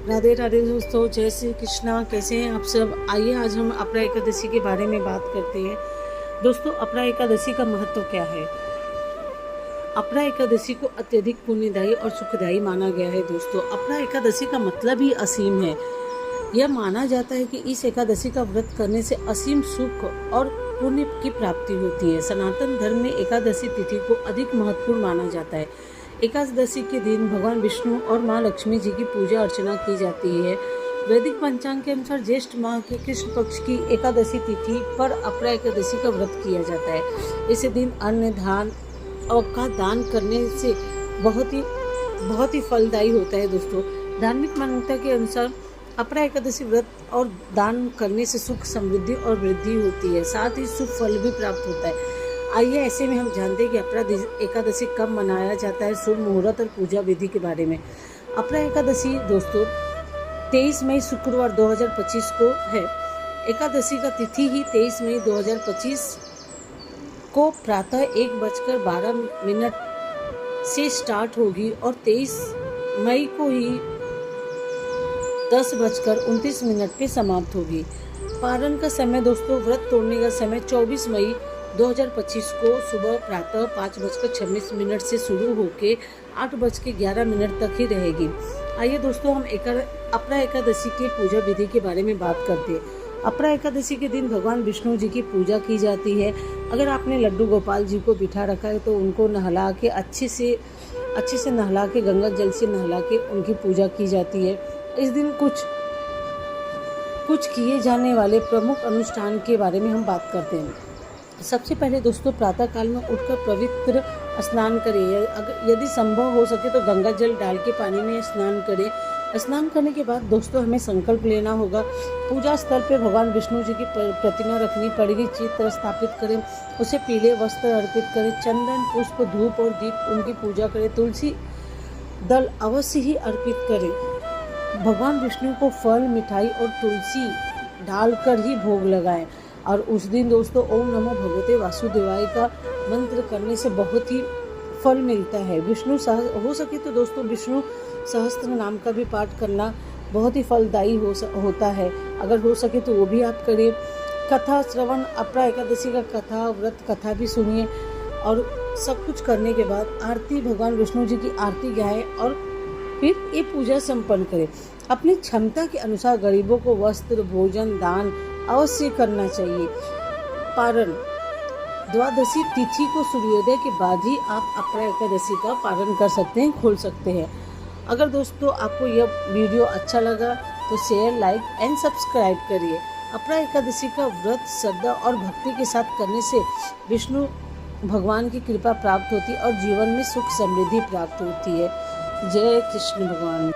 राधे राधे दोस्तों, जय श्री कृष्णा। कैसे हैं आप सब? आइए आज हम अपरा एकादशी के बारे में बात करते हैं। दोस्तों, अपरा एकादशी का महत्व क्या है? अपरा एकादशी को अत्यधिक पुण्यदायी और सुखदायी माना गया है। दोस्तों, अपरा एकादशी का मतलब ही असीम है। यह माना जाता है कि इस एकादशी का व्रत करने से असीम सुख और पुण्य की प्राप्ति होती है। सनातन धर्म में एकादशी तिथि को अधिक महत्वपूर्ण माना जाता है। एकादशी के दिन भगवान विष्णु और माँ लक्ष्मी जी की पूजा अर्चना की जाती है। वैदिक पंचांग के अनुसार ज्येष्ठ माह के कृष्ण पक्ष की एकादशी तिथि पर अपरा एकादशी का व्रत किया जाता है। इस दिन अन्न दान और का दान करने से बहुत ही फलदायी होता है। दोस्तों, धार्मिक मान्यता के अनुसार अपरा एकादशी व्रत और दान करने से सुख समृद्धि और वृद्धि होती है, साथ ही शुभ फल भी प्राप्त होता है। आइए ऐसे में हम जानते हैं कि अपरा एकादशी कब मनाया जाता है, शुभ मुहूर्त और पूजा विधि के बारे में। अपरा एकादशी दोस्तों 23 मई शुक्रवार 2025 को है। एकादशी का तिथि ही 23 मई 2025 को प्रातः 1:12 से स्टार्ट होगी और 23 मई को ही 10:29 पे समाप्त होगी। पारण का समय दोस्तों, व्रत तोड़ने का समय 24 मई 2025 को सुबह प्रातः 5:26 से शुरू होकर 8:11 तक ही रहेगी। आइए दोस्तों, हम अपरा एकादशी के पूजा विधि के बारे में बात करते हैं। अपरा एकादशी के दिन भगवान विष्णु जी की पूजा की जाती है। अगर आपने लड्डू गोपाल जी को बिठा रखा है तो उनको नहला के अच्छे से नहला के गंगा जल से नहला के उनकी पूजा की जाती है। इस दिन कुछ किए जाने वाले प्रमुख अनुष्ठान के बारे में हम बात करते हैं। सबसे पहले दोस्तों, प्रातः काल में उठकर पवित्र स्नान करें। यदि संभव हो सके तो गंगा जल डाल के पानी में स्नान करें। स्नान करने के बाद दोस्तों हमें संकल्प लेना होगा। पूजा स्थल पे भगवान विष्णु जी की प्रतिमा रखनी पड़ेगी। चित्र स्थापित करें, उसे पीले वस्त्र अर्पित करें, चंदन पुष्प धूप और दीप उनकी पूजा करें। तुलसी दल अवश्य ही अर्पित करें। भगवान विष्णु को फल, मिठाई और तुलसी डालकर ही भोग लगाएं। और उस दिन दोस्तों ओम नमो भगवते वासुदेवाय का मंत्र करने से बहुत ही फल मिलता है। हो सके तो दोस्तों विष्णु सहस्त्र नाम का भी पाठ करना बहुत ही फलदायी होता है। अगर हो सके तो वो भी आप करें। कथा श्रवण, अपरा एकादशी का कथा व्रत कथा भी सुनिए और सब कुछ करने के बाद आरती, भगवान विष्णु जी की आरती गाएं और फिर ये पूजा संपन्न करें। अपनी क्षमता के अनुसार गरीबों को वस्त्र, भोजन, दान अवश्य करना चाहिए। पारण, द्वादशी तिथि को सूर्योदय के बाद ही आप अपरा एकादशी का पारण कर सकते हैं, खोल सकते हैं। अगर दोस्तों आपको यह वीडियो अच्छा लगा तो शेयर, लाइक एंड सब्सक्राइब करिए। अपरा एकादशी का व्रत श्रद्धा और भक्ति के साथ करने से विष्णु भगवान की कृपा प्राप्त होती है और जीवन में सुख समृद्धि प्राप्त होती है। जय कृष्ण भगवान।